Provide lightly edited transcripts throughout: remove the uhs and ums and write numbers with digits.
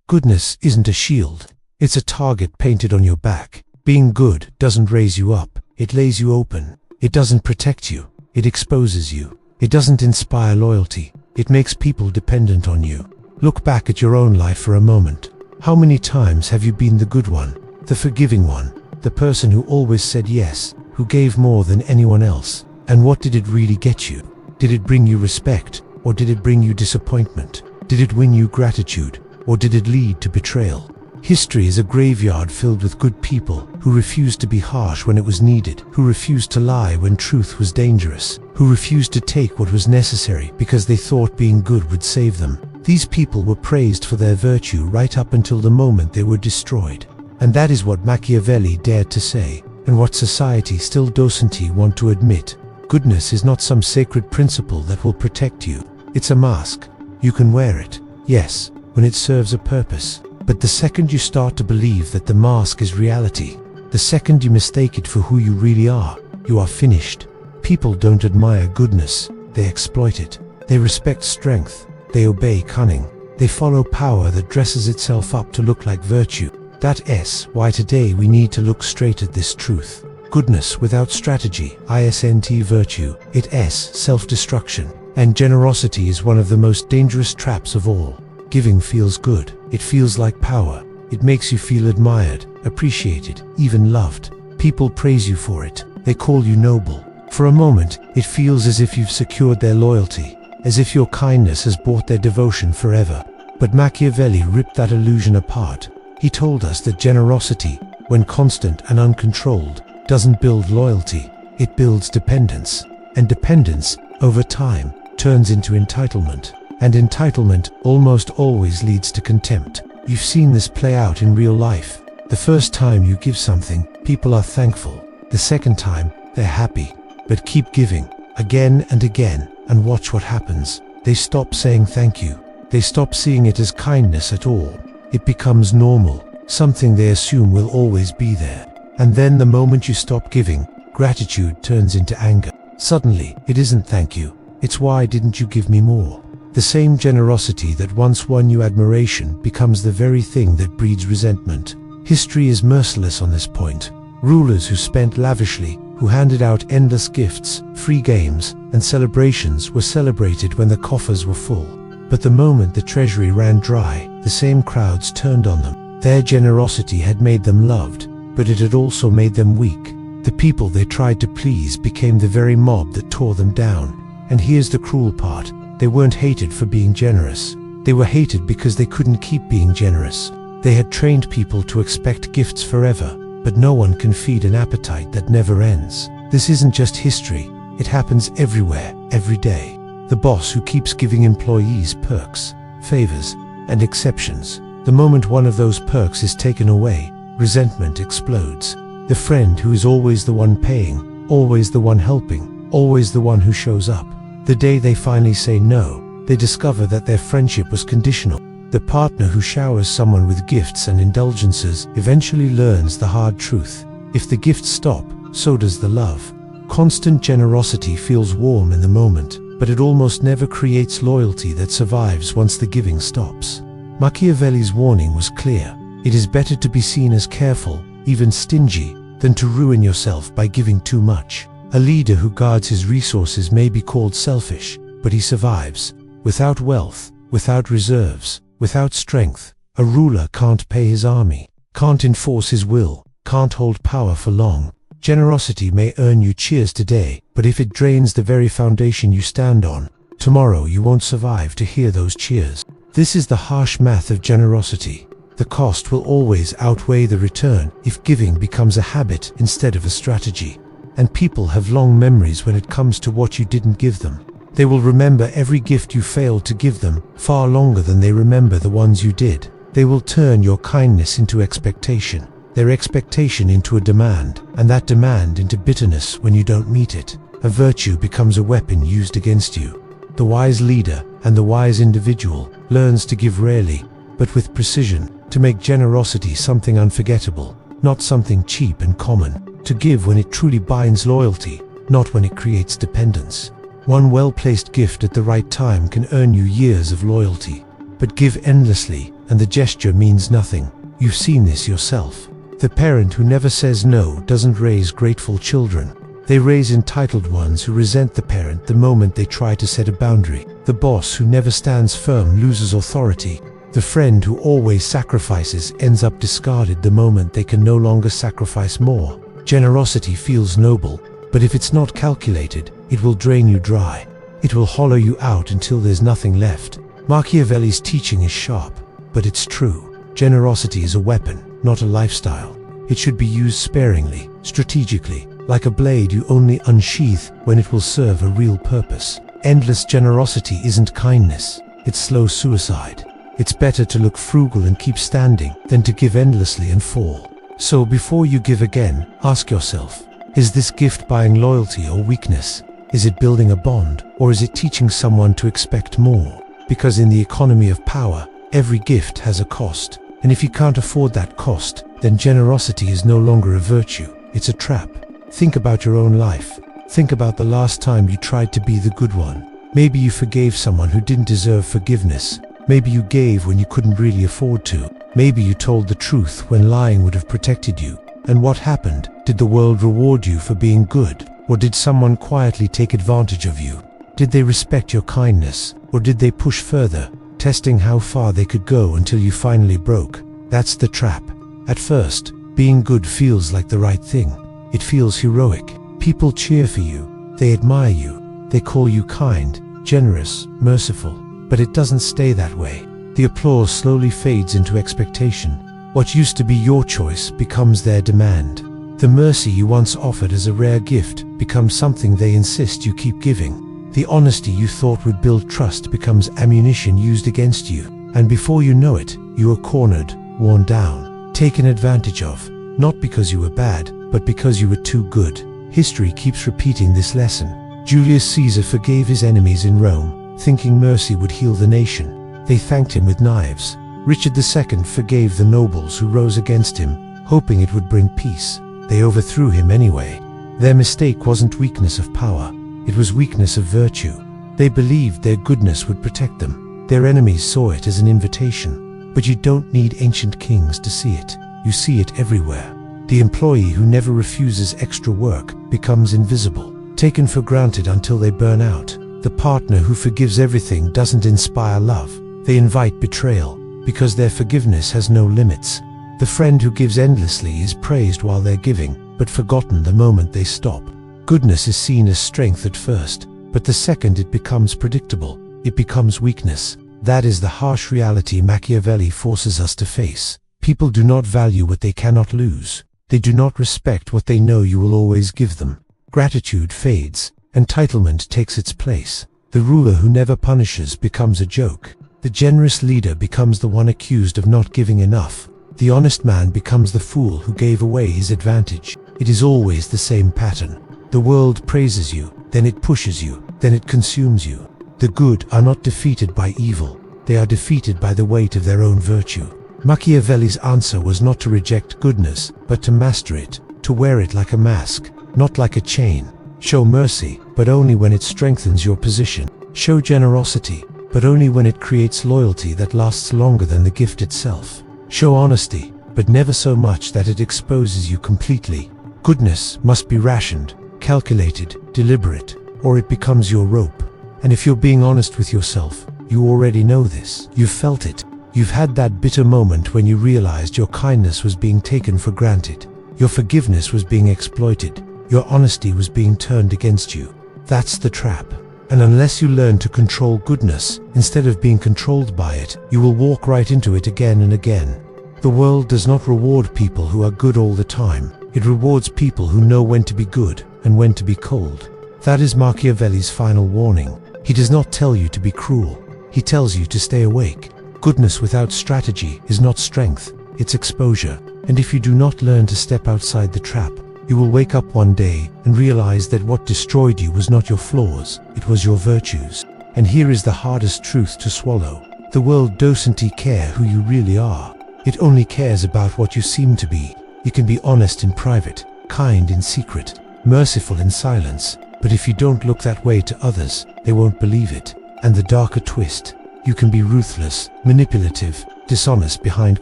Goodness isn't a shield. It's a target painted on your back. Being good doesn't raise you up. It lays you open. It doesn't protect you. It exposes you. It doesn't inspire loyalty. It makes people dependent on you. Look back at your own life for a moment. How many times have you been the good one, the forgiving one, the person who always said yes, who gave more than anyone else? And what did it really get you? Did it bring you respect, or did it bring you disappointment? Did it win you gratitude, or did it lead to betrayal? History is a graveyard filled with good people who refused to be harsh when it was needed, who refused to lie when truth was dangerous, who refused to take what was necessary because they thought being good would save them. These people were praised for their virtue right up until the moment they were destroyed. And that is what Machiavelli dared to say, and what society still doesn't want to admit. Goodness is not some sacred principle that will protect you. It's a mask. You can wear it, yes, when it serves a purpose. But the second you start to believe that the mask is reality, the second you mistake it for who you really are, you are finished. People don't admire goodness, they exploit it. They respect strength, they obey cunning. They follow power that dresses itself up to look like virtue. That's why today we need to look straight at this truth. Goodness without strategy, isn't virtue, it's self-destruction. And generosity is one of the most dangerous traps of all. Giving feels good. It feels like power. It makes you feel admired, appreciated, even loved. People praise you for it. They call you noble. For a moment, it feels as if you've secured their loyalty, as if your kindness has bought their devotion forever. But Machiavelli ripped that illusion apart. He told us that generosity, when constant and uncontrolled, doesn't build loyalty. It builds dependence. And dependence, over time, turns into entitlement. And entitlement almost always leads to contempt. You've seen this play out in real life. The first time you give something, people are thankful. The second time, they're happy. But keep giving, again and again, and watch what happens. They stop saying thank you. They stop seeing it as kindness at all. It becomes normal, something they assume will always be there. And then the moment you stop giving, gratitude turns into anger. Suddenly, it isn't thank you. It's why didn't you give me more? The same generosity that once won you admiration becomes the very thing that breeds resentment. History is merciless on this point. Rulers who spent lavishly, who handed out endless gifts, free games, and celebrations were celebrated when the coffers were full. But the moment the treasury ran dry, the same crowds turned on them. Their generosity had made them loved, but it had also made them weak. The people they tried to please became the very mob that tore them down. And here's the cruel part. They weren't hated for being generous. They were hated because they couldn't keep being generous. They had trained people to expect gifts forever, but no one can feed an appetite that never ends. This isn't just history. It happens everywhere, every day. The boss who keeps giving employees perks, favors, and exceptions. The moment one of those perks is taken away, resentment explodes. The friend who is always the one paying, always the one helping, always the one who shows up. The day they finally say no, they discover that their friendship was conditional. The partner who showers someone with gifts and indulgences eventually learns the hard truth. If the gifts stop, so does the love. Constant generosity feels warm in the moment, but it almost never creates loyalty that survives once the giving stops. Machiavelli's warning was clear. It is better to be seen as careful, even stingy, than to ruin yourself by giving too much. A leader who guards his resources may be called selfish, but he survives. Without wealth, without reserves, without strength, a ruler can't pay his army, can't enforce his will, can't hold power for long. Generosity may earn you cheers today, but if it drains the very foundation you stand on, tomorrow you won't survive to hear those cheers. This is the harsh math of generosity. The cost will always outweigh the return if giving becomes a habit instead of a strategy. And people have long memories when it comes to what you didn't give them. They will remember every gift you failed to give them far longer than they remember the ones you did. They will turn your kindness into expectation, their expectation into a demand, and that demand into bitterness when you don't meet it. A virtue becomes a weapon used against you. The wise leader and the wise individual learns to give rarely, but with precision, to make generosity something unforgettable, not something cheap and common. To give when it truly binds loyalty, not when it creates dependence. One well-placed gift at the right time can earn you years of loyalty. But give endlessly, and the gesture means nothing. You've seen this yourself. The parent who never says no doesn't raise grateful children. They raise entitled ones who resent the parent the moment they try to set a boundary. The boss who never stands firm loses authority. The friend who always sacrifices ends up discarded the moment they can no longer sacrifice more. Generosity feels noble, but if it's not calculated, it will drain you dry. It will hollow you out until there's nothing left. Machiavelli's teaching is sharp, but it's true. Generosity is a weapon, not a lifestyle. It should be used sparingly, strategically, like a blade you only unsheath when it will serve a real purpose. Endless generosity isn't kindness, it's slow suicide. It's better to look frugal and keep standing than to give endlessly and fall. So before you give again, ask yourself, is this gift buying loyalty or weakness? Is it building a bond, or is it teaching someone to expect more? Because in the economy of power, every gift has a cost. And if you can't afford that cost, then generosity is no longer a virtue, it's a trap. Think about your own life. Think about the last time you tried to be the good one. Maybe you forgave someone who didn't deserve forgiveness. Maybe you gave when you couldn't really afford to. Maybe you told the truth when lying would have protected you. And what happened? Did the world reward you for being good? Or did someone quietly take advantage of you? Did they respect your kindness? Or did they push further, testing how far they could go until you finally broke? That's the trap. At first, being good feels like the right thing. It feels heroic. People cheer for you. They admire you. They call you kind, generous, merciful. But it doesn't stay that way. The applause slowly fades into expectation. What used to be your choice becomes their demand. The mercy you once offered as a rare gift becomes something they insist you keep giving. The honesty you thought would build trust becomes ammunition used against you. And before you know it, you are cornered, worn down, taken advantage of. Not because you were bad, but because you were too good. History keeps repeating this lesson. Julius Caesar forgave his enemies in Rome, thinking mercy would heal the nation. They thanked him with knives. Richard II forgave the nobles who rose against him, hoping it would bring peace. They overthrew him anyway. Their mistake wasn't weakness of power, it was weakness of virtue. They believed their goodness would protect them. Their enemies saw it as an invitation. But you don't need ancient kings to see it. You see it everywhere. The employee who never refuses extra work becomes invisible, taken for granted until they burn out. The partner who forgives everything doesn't inspire love. They invite betrayal, because their forgiveness has no limits. The friend who gives endlessly is praised while they're giving, but forgotten the moment they stop. Goodness is seen as strength at first, but the second it becomes predictable, it becomes weakness. That is the harsh reality Machiavelli forces us to face. People do not value what they cannot lose. They do not respect what they know you will always give them. Gratitude fades. Entitlement takes its place. The ruler who never punishes becomes a joke. The generous leader becomes the one accused of not giving enough. The honest man becomes the fool who gave away his advantage. It is always the same pattern. The world praises you, then it pushes you, then it consumes you. The good are not defeated by evil. They are defeated by the weight of their own virtue. Machiavelli's answer was not to reject goodness, but to master it, to wear it like a mask, not like a chain. Show mercy, but only when it strengthens your position. Show generosity, but only when it creates loyalty that lasts longer than the gift itself. Show honesty, but never so much that it exposes you completely. Goodness must be rationed, calculated, deliberate, or it becomes your rope. And if you're being honest with yourself, you already know this. You've felt it. You've had that bitter moment when you realized your kindness was being taken for granted. Your forgiveness was being exploited. Your honesty was being turned against you. That's the trap. And unless you learn to control goodness, instead of being controlled by it, you will walk right into it again and again. The world does not reward people who are good all the time. It rewards people who know when to be good and when to be cold. That is Machiavelli's final warning. He does not tell you to be cruel. He tells you to stay awake. Goodness without strategy is not strength, it's exposure. And if you do not learn to step outside the trap, you will wake up one day and realize that what destroyed you was not your flaws, it was your virtues. And here is the hardest truth to swallow. The world doesn't care who you really are. It only cares about what you seem to be. You can be honest in private, kind in secret, merciful in silence. But if you don't look that way to others, they won't believe it. And the darker twist, You can be ruthless, manipulative, dishonest behind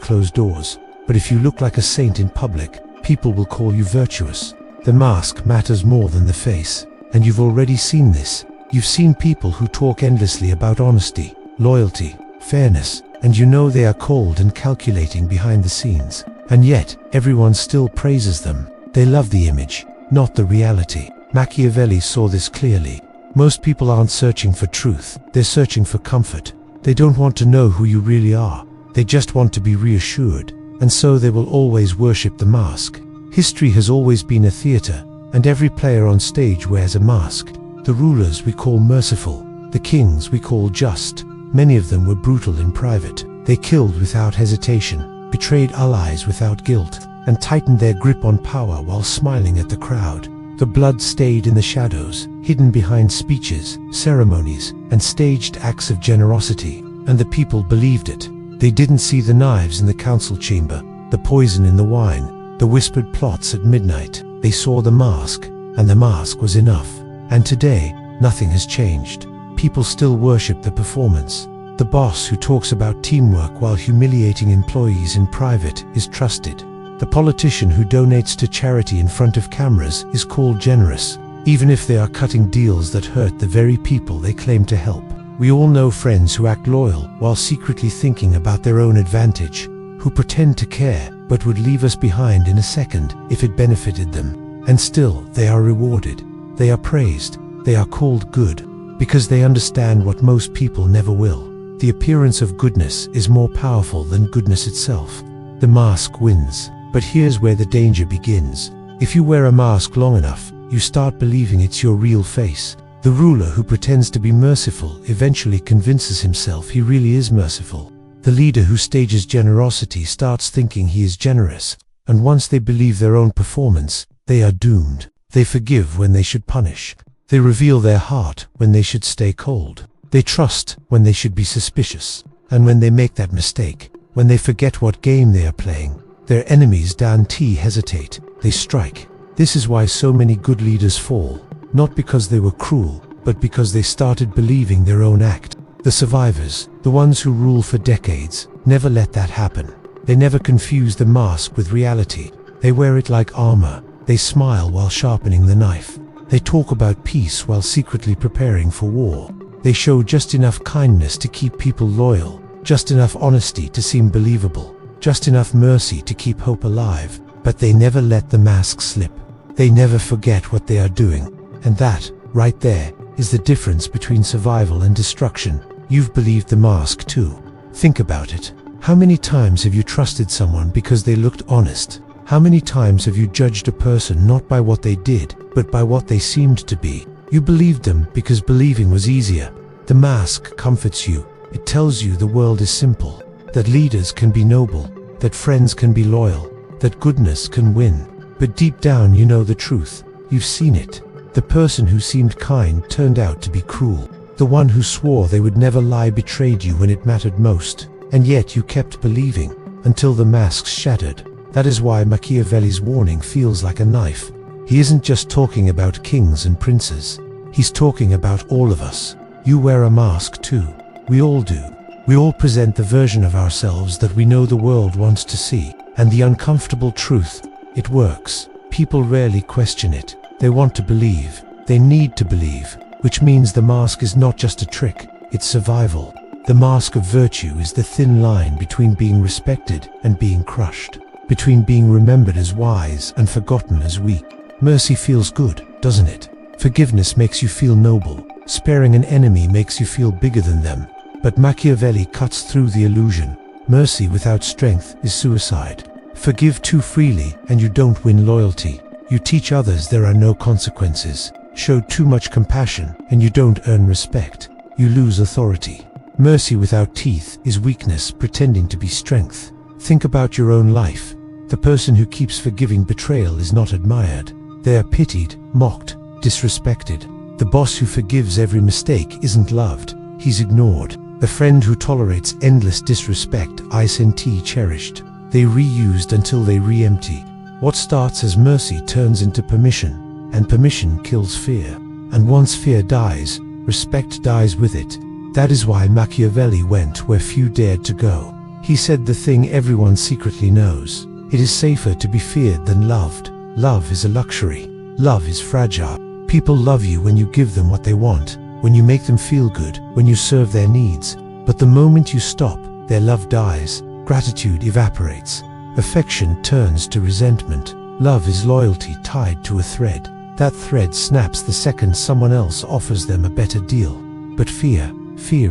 closed doors. But if you look like a saint in public, people will call you virtuous. The mask matters more than the face. And you've already seen this. You've seen people who talk endlessly about honesty, loyalty, fairness, and you know they are cold and calculating behind the scenes. And yet, everyone still praises them. They love the image, not the reality. Machiavelli saw this clearly. Most people aren't searching for truth, they're searching for comfort. They don't want to know who you really are. They just want to be reassured. And so they will always worship the mask. History has always been a theater, and every player on stage wears a mask. The rulers we call merciful, the kings we call just. Many of them were brutal in private. They killed without hesitation, betrayed allies without guilt, and tightened their grip on power while smiling at the crowd. The blood stayed in the shadows, hidden behind speeches, ceremonies, and staged acts of generosity, and the people believed it. They didn't see the knives in the council chamber, the poison in the wine, the whispered plots at midnight. They saw the mask, and the mask was enough. And today, nothing has changed. People still worship the performance. The boss who talks about teamwork while humiliating employees in private is trusted. The politician who donates to charity in front of cameras is called generous, even if they are cutting deals that hurt the very people they claim to help. We all know friends who act loyal while secretly thinking about their own advantage, who pretend to care but would leave us behind in a second if it benefited them. And still, they are rewarded. They are praised. They are called good, because they understand what most people never will. The appearance of goodness is more powerful than goodness itself. The mask wins. But here's where the danger begins. If you wear a mask long enough, you start believing it's your real face. The ruler who pretends to be merciful eventually convinces himself he really is merciful. The leader who stages generosity starts thinking he is generous, and once they believe their own performance, they are doomed. They forgive when they should punish. They reveal their heart when they should stay cold. They trust when they should be suspicious. And when they make that mistake, when they forget what game they are playing, their enemies don't hesitate. They strike. This is why so many good leaders fall. Not because they were cruel, but because they started believing their own act. The survivors, the ones who rule for decades, never let that happen. They never confuse the mask with reality. They wear it like armor. They smile while sharpening the knife. They talk about peace while secretly preparing for war. They show just enough kindness to keep people loyal, just enough honesty to seem believable, just enough mercy to keep hope alive. But they never let the mask slip. They never forget what they are doing. And that, right there, is the difference between survival and destruction. You've believed the mask too. Think about it. How many times have you trusted someone because they looked honest? How many times have you judged a person not by what they did, but by what they seemed to be? You believed them because believing was easier. The mask comforts you. It tells you the world is simple, that leaders can be noble, that friends can be loyal, that goodness can win. But deep down you know the truth. You've seen it. The person who seemed kind turned out to be cruel. The one who swore they would never lie betrayed you when it mattered most. And yet you kept believing, until the masks shattered. That is why Machiavelli's warning feels like a knife. He isn't just talking about kings and princes. He's talking about all of us. You wear a mask too. We all do. We all present the version of ourselves that we know the world wants to see. And the uncomfortable truth, it works. People rarely question it. They want to believe. They need to believe. Which means the mask is not just a trick, it's survival. The mask of virtue is the thin line between being respected and being crushed. Between being remembered as wise and forgotten as weak. Mercy feels good, doesn't it? Forgiveness makes you feel noble. Sparing an enemy makes you feel bigger than them. But Machiavelli cuts through the illusion. Mercy without strength is suicide. Forgive too freely and you don't win loyalty. You teach others there are no consequences. Show too much compassion and you don't earn respect. You lose authority. Mercy without teeth is weakness pretending to be strength. Think about your own life. The person who keeps forgiving betrayal is not admired. They are pitied, mocked, disrespected. The boss who forgives every mistake isn't loved. He's ignored. The friend who tolerates endless disrespect isn't cherished. They reused until they re-empty. What starts as mercy turns into permission, and permission kills fear. And once fear dies, respect dies with it. That is why Machiavelli went where few dared to go. He said the thing everyone secretly knows. It is safer to be feared than loved. Love is a luxury. Love is fragile. People love you when you give them what they want, when you make them feel good, when you serve their needs. But the moment you stop, their love dies, gratitude evaporates, affection turns to resentment. Love is loyalty tied to a thread. That thread snaps the second someone else offers them a better deal. But fear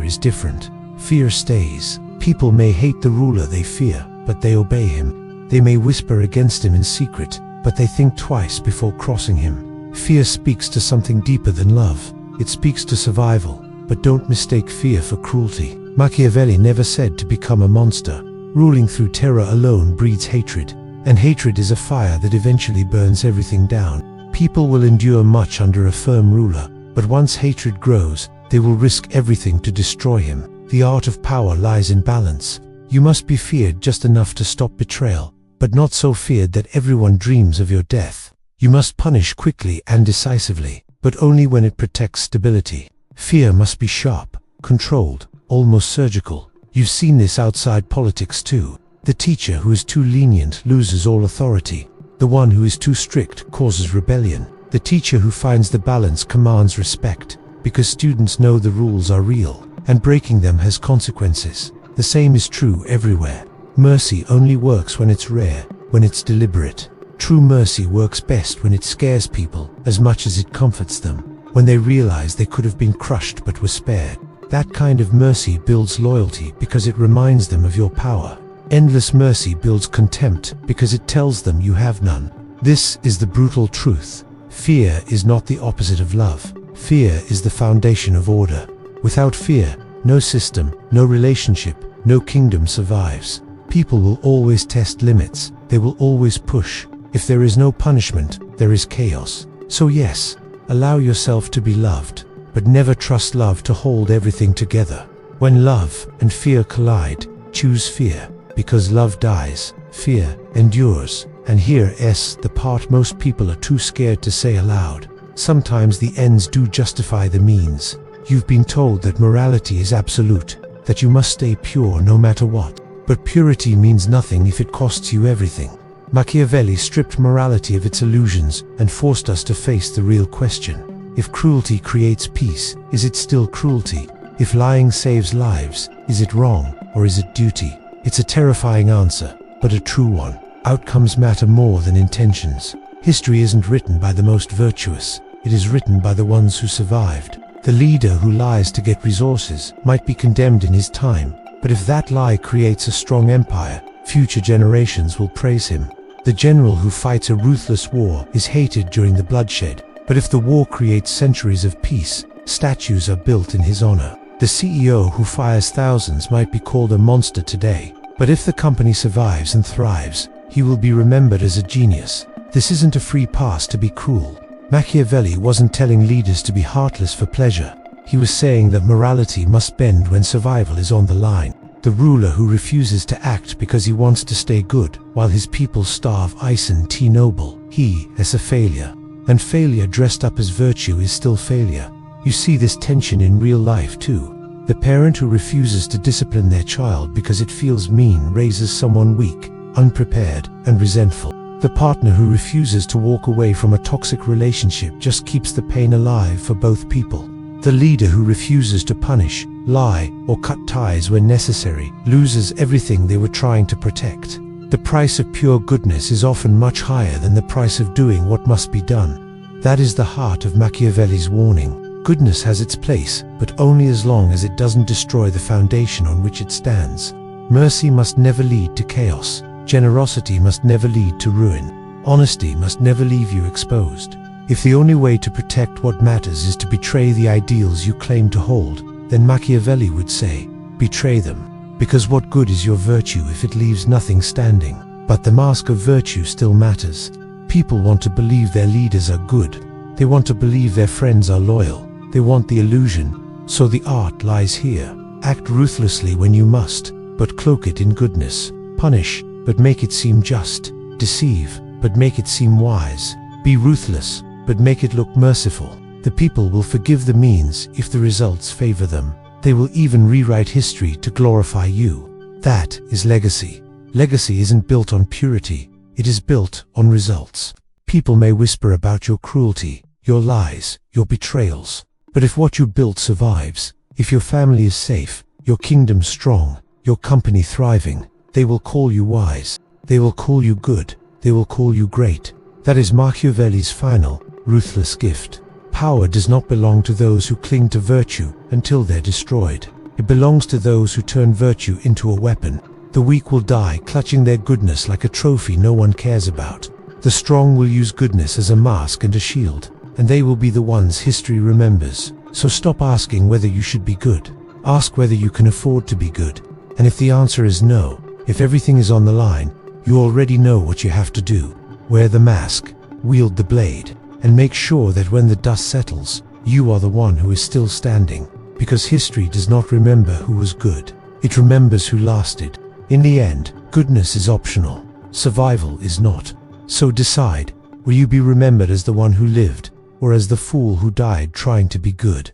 is different. Fear stays. People may hate the ruler they fear, but they obey him. They may whisper against him in secret, but they think twice before crossing him. Fear speaks to something deeper than love. It speaks to survival, but don't mistake fear for cruelty. Machiavelli never said to become a monster. Ruling through terror alone breeds hatred, and hatred is a fire that eventually burns everything down. People will endure much under a firm ruler, but once hatred grows, they will risk everything to destroy him. The art of power lies in balance. You must be feared just enough to stop betrayal, but not so feared that everyone dreams of your death. You must punish quickly and decisively, but only when it protects stability. Fear must be sharp, controlled, almost surgical. You've seen this outside politics too. The teacher who is too lenient loses all authority. The one who is too strict causes rebellion. The teacher who finds the balance commands respect, because students know the rules are real, and breaking them has consequences. The same is true everywhere. Mercy only works when it's rare, when it's deliberate. True mercy works best when it scares people as much as it comforts them, when they realize they could have been crushed but were spared. That kind of mercy builds loyalty because it reminds them of your power. Endless mercy builds contempt because it tells them you have none. This is the brutal truth. Fear is not the opposite of love. Fear is the foundation of order. Without fear, no system, no relationship, no kingdom survives. People will always test limits. They will always push. If there is no punishment, there is chaos. So yes, allow yourself to be loved, but never trust love to hold everything together. When love and fear collide, choose fear. Because love dies, fear endures. And here's the part most people are too scared to say aloud. Sometimes the ends do justify the means. You've been told that morality is absolute, that you must stay pure no matter what. But purity means nothing if it costs you everything. Machiavelli stripped morality of its illusions and forced us to face the real question. If cruelty creates peace, is it still cruelty? If lying saves lives, is it wrong or is it duty? It's a terrifying answer, but a true one. Outcomes matter more than intentions. History isn't written by the most virtuous. It is written by the ones who survived. The leader who lies to get resources might be condemned in his time, but if that lie creates a strong empire, future generations will praise him. The general who fights a ruthless war is hated during the bloodshed, but if the war creates centuries of peace, statues are built in his honor. The CEO who fires thousands might be called a monster today, but if the company survives and thrives, he will be remembered as a genius. This isn't a free pass to be cruel. Machiavelli wasn't telling leaders to be heartless for pleasure. He was saying that morality must bend when survival is on the line. The ruler who refuses to act because he wants to stay good, while his people starve ice and tea noble, he is a failure. And failure dressed up as virtue is still failure. You see this tension in real life too. The parent who refuses to discipline their child because it feels mean raises someone weak, unprepared, and resentful. The partner who refuses to walk away from a toxic relationship just keeps the pain alive for both people. The leader who refuses to punish, lie, or cut ties when necessary loses everything they were trying to protect. The price of pure goodness is often much higher than the price of doing what must be done. That is the heart of Machiavelli's warning. Goodness has its place, but only as long as it doesn't destroy the foundation on which it stands. Mercy must never lead to chaos. Generosity must never lead to ruin. Honesty must never leave you exposed. If the only way to protect what matters is to betray the ideals you claim to hold, then Machiavelli would say, betray them. Because what good is your virtue if it leaves nothing standing? But the mask of virtue still matters. People want to believe their leaders are good. They want to believe their friends are loyal. They want the illusion. So the art lies here. Act ruthlessly when you must, but cloak it in goodness. Punish, but make it seem just. Deceive, but make it seem wise. Be ruthless, but make it look merciful. The people will forgive the means if the results favor them. They will even rewrite history to glorify you. That is legacy. Legacy isn't built on purity, it is built on results. People may whisper about your cruelty, your lies, your betrayals. But if what you built survives, if your family is safe, your kingdom strong, your company thriving, they will call you wise. They will call you good. They will call you great. That is Machiavelli's final, ruthless gift. Power does not belong to those who cling to virtue until they're destroyed. It belongs to those who turn virtue into a weapon. The weak will die clutching their goodness like a trophy no one cares about. The strong will use goodness as a mask and a shield, and they will be the ones history remembers. So stop asking whether you should be good. Ask whether you can afford to be good. And if the answer is no, if everything is on the line, you already know what you have to do. Wear the mask, wield the blade, and make sure that when the dust settles, you are the one who is still standing. Because history does not remember who was good. It remembers who lasted. In the end, goodness is optional. Survival is not. So decide, will you be remembered as the one who lived, or as the fool who died trying to be good?